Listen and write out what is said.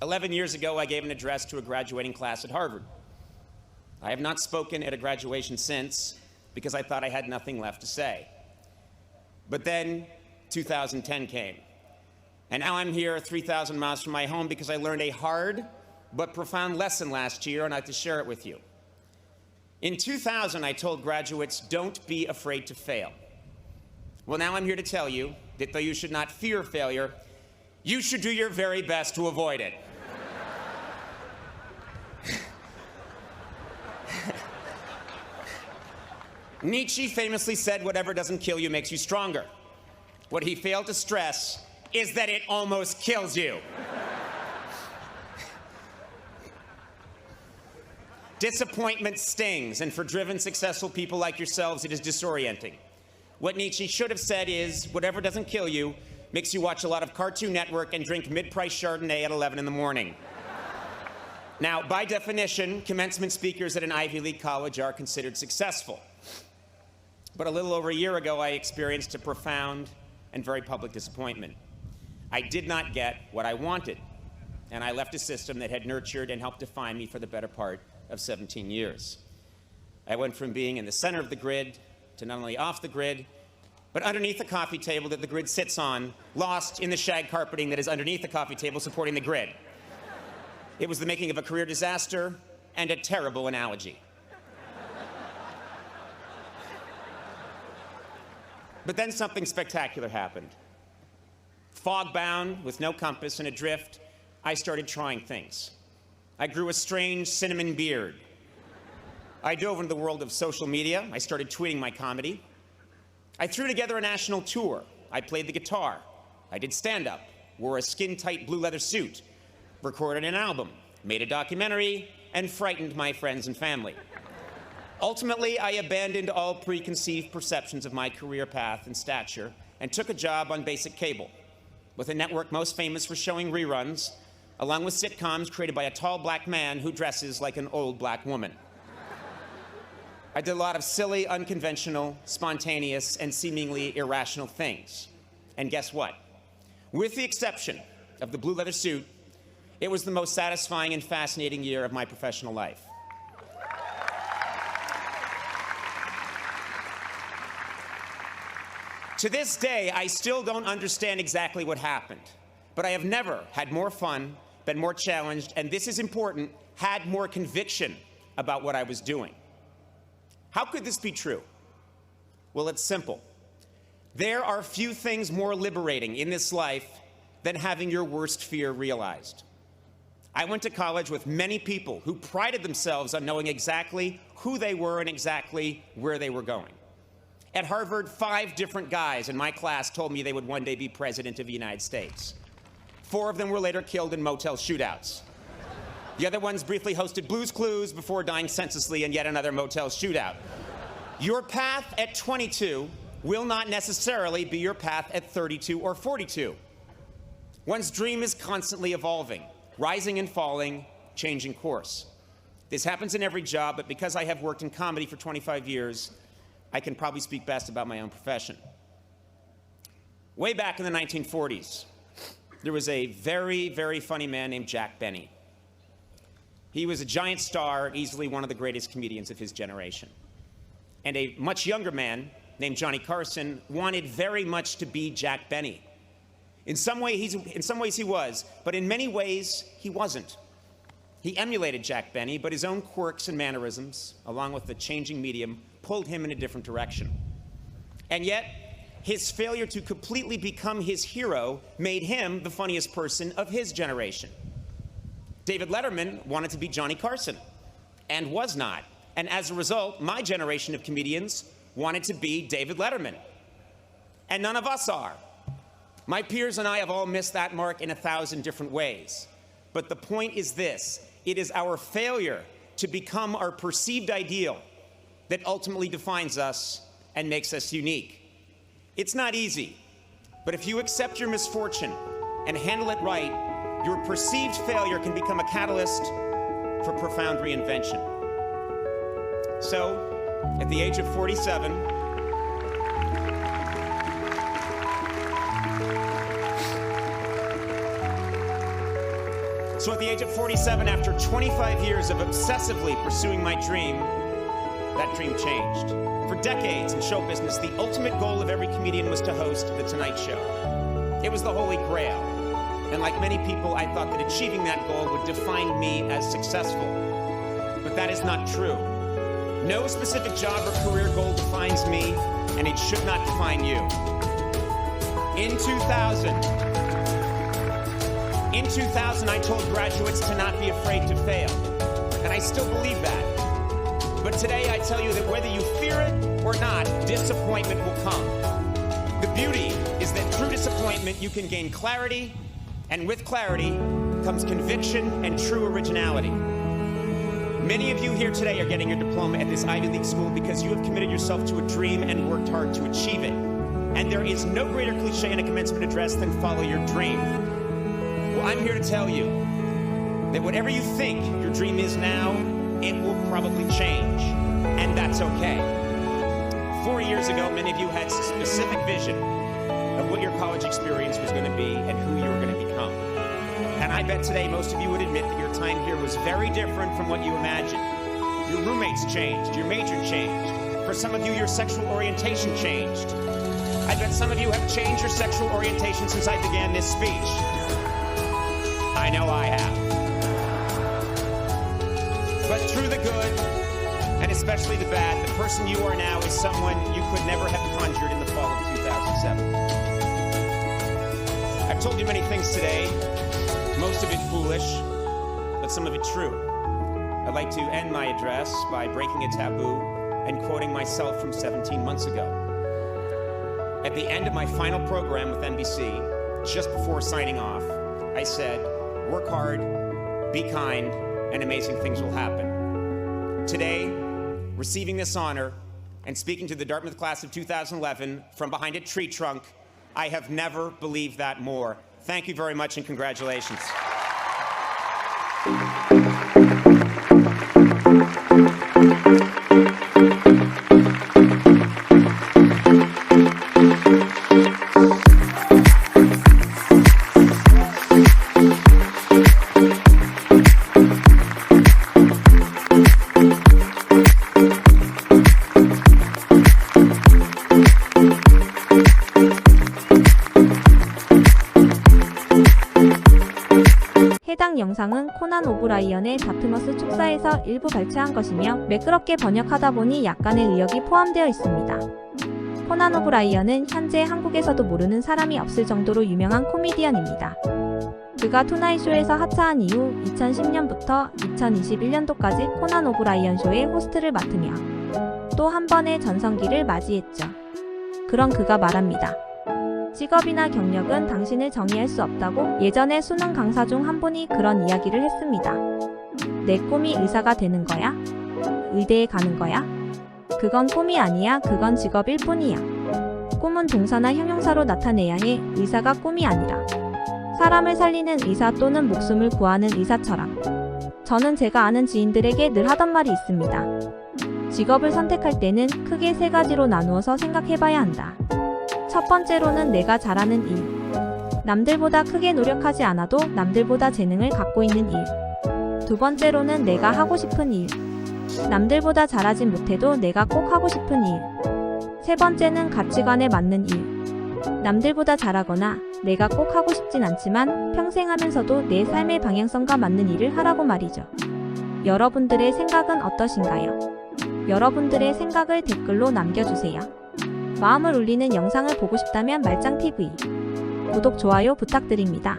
11 years ago, I gave an address to a graduating class at Harvard. I have not spoken at a graduation since because I thought I had nothing left to say. But then 2010 came. And now I'm here 3,000 miles from my home because I learned a hard but profound lesson last year, and I'd like to share it with you. In 2000, I told graduates, don't be afraid to fail. Well, now I'm here to tell you that though you should not fear failure, you should do your very best to avoid it. Nietzsche famously said, whatever doesn't kill you makes you stronger. What he failed to stress is that it almost kills you. Disappointment stings, and for driven, successful people like yourselves, it is disorienting. What Nietzsche should have said is, whatever doesn't kill you makes you watch a lot of Cartoon Network and drink mid-price Chardonnay at 11 in the morning. Now, by definition, commencement speakers at an Ivy League college are considered successful. But a little over a year ago, I experienced a profound and very public disappointment. I did not get what I wanted, and I left a system that had nurtured and helped define me for the better part of 17 years. I went from being in the center of the grid to not only off the grid, but underneath the coffee table that the grid sits on, lost in the shag carpeting that is underneath the coffee table supporting the grid. It was the making of a career disaster and a terrible analogy. But then something spectacular happened. Fog-bound, with no compass and adrift, I started trying things. I grew a strange cinnamon beard. I dove into the world of social media. I started tweeting my comedy. I threw together a national tour. I played the guitar. I did stand-up, wore a skin-tight blue leather suit, recorded an album, made a documentary, and frightened my friends and family. Ultimately, I abandoned all preconceived perceptions of my career path and stature and took a job on basic cable, with a network most famous for showing reruns, along with sitcoms created by a tall black man who dresses like an old black woman. I did a lot of silly, unconventional, spontaneous, and seemingly irrational things. And guess what? With the exception of the blue leather suit, it was the most satisfying and fascinating year of my professional life. To this day, I still don't understand exactly what happened, but I have never had more fun, been more challenged, and this is important, had more conviction about what I was doing. How could this be true? Well, it's simple. There are few things more liberating in this life than having your worst fear realized. I went to college with many people who prided themselves on knowing exactly who they were and exactly where they were going. At Harvard, 5 different guys in my class told me they would one day be president of the United States. 4 of them were later killed in motel shootouts. The other ones briefly hosted Blue's Clues before dying senselessly in yet another motel shootout. Your path at 22 will not necessarily be your path at 32 or 42. One's dream is constantly evolving, rising and falling, changing course. This happens in every job, but because I have worked in comedy for 25 years, I can probably speak best about my own profession. Way back in the 1940s, there was a very, very funny man named Jack Benny. He was a giant star, easily one of the greatest comedians of his generation. And a much younger man named Johnny Carson wanted very much to be Jack Benny. In some ways he was, but in many ways he wasn't. He emulated Jack Benny, but his own quirks and mannerisms, along with the changing medium, pulled him in a different direction. And yet, his failure to completely become his hero made him the funniest person of his generation. David Letterman wanted to be Johnny Carson, and was not. And as a result, my generation of comedians wanted to be David Letterman. And none of us are. My peers and I have all missed that mark in 1,000 different ways. But the point is this: it is our failure to become our perceived ideal that ultimately defines us and makes us unique. It's not easy, but if you accept your misfortune and handle it right, your perceived failure can become a catalyst for profound reinvention. So, at the age of 47, So at the age of 47, after 25 years of obsessively pursuing my dream, that dream changed. For decades in show business, the ultimate goal of every comedian was to host The Tonight Show. It was the holy grail. And like many people, I thought that achieving that goal would define me as successful. But that is not true. No specific job or career goal defines me, and it should not define you. In 2000, I told graduates to not be afraid to fail, and I still believe that. But today I tell you that whether you fear it or not, disappointment will come. The beauty is that through disappointment you can gain clarity, and with clarity comes conviction and true originality. Many of you here today are getting your diploma at this Ivy League school because you have committed yourself to a dream and worked hard to achieve it. And there is no greater cliche in a commencement address than follow your dream. Well, I'm here to tell you that whatever you think your dream is now, it will probably change, and that's okay. 4 years ago, many of you had a specific vision of what your college experience was going to be and who you were going to become. And I bet today most of you would admit that your time here was very different from what you imagined. Your roommates changed, your major changed. For some of you, your sexual orientation changed. I bet some of you have changed your sexual orientation since I began this speech. I know I have. But through the good, and especially the bad, the person you are now is someone you could never have conjured in the fall of 2007. I've told you many things today, most of it foolish, but some of it true. I'd like to end my address by breaking a taboo and quoting myself from 17 months ago. At the end of my final program with NBC, just before signing off, I said, work hard, be kind, and amazing things will happen. Today, receiving this honor and speaking to the Dartmouth class of 2011 from behind a tree trunk, I have never believed that more. Thank you very much and congratulations. 해당 영상은 코난오브라이언의 다트머스 축사에서 일부 발췌한 것이며 매끄럽게 번역하다 보니 약간의 의역이 포함되어 있습니다. 코난오브라이언은 현재 한국에서도 모르는 사람이 없을 정도로 유명한 코미디언입니다. 그가 투나잇쇼에서 하차한 이후 2010년부터 2021년도까지 코난오브라이언 쇼의 호스트를 맡으며 또 한 번의 전성기를 맞이했죠. 그런 그가 말합니다. 직업이나 경력은 당신을 정의할 수 없다고. 예전에 수능 강사 중 한 분이 그런 이야기를 했습니다. 내 꿈이 의사가 되는 거야? 의대에 가는 거야? 그건 꿈이 아니야. 그건 직업일 뿐이야. 꿈은 동사나 형용사로 나타내야 해. 의사가 꿈이 아니라. 사람을 살리는 의사 또는 목숨을 구하는 의사처럼. 저는 제가 아는 지인들에게 늘 하던 말이 있습니다. 직업을 선택할 때는 크게 세 가지로 나누어서 생각해봐야 한다. 첫 번째로는 내가 잘하는 일. 남들보다 크게 노력하지 않아도 남들보다 재능을 갖고 있는 일. 두 번째로는 내가 하고 싶은 일. 남들보다 잘하진 못해도 내가 꼭 하고 싶은 일. 세 번째는 가치관에 맞는 일. 남들보다 잘하거나 내가 꼭 하고 싶진 않지만 평생 하면서도 내 삶의 방향성과 맞는 일을 하라고 말이죠. 여러분들의 생각은 어떠신가요? 여러분들의 생각을 댓글로 남겨주세요. 마음을 울리는 영상을 보고 싶다면 말짱TV 구독, 좋아요 부탁드립니다.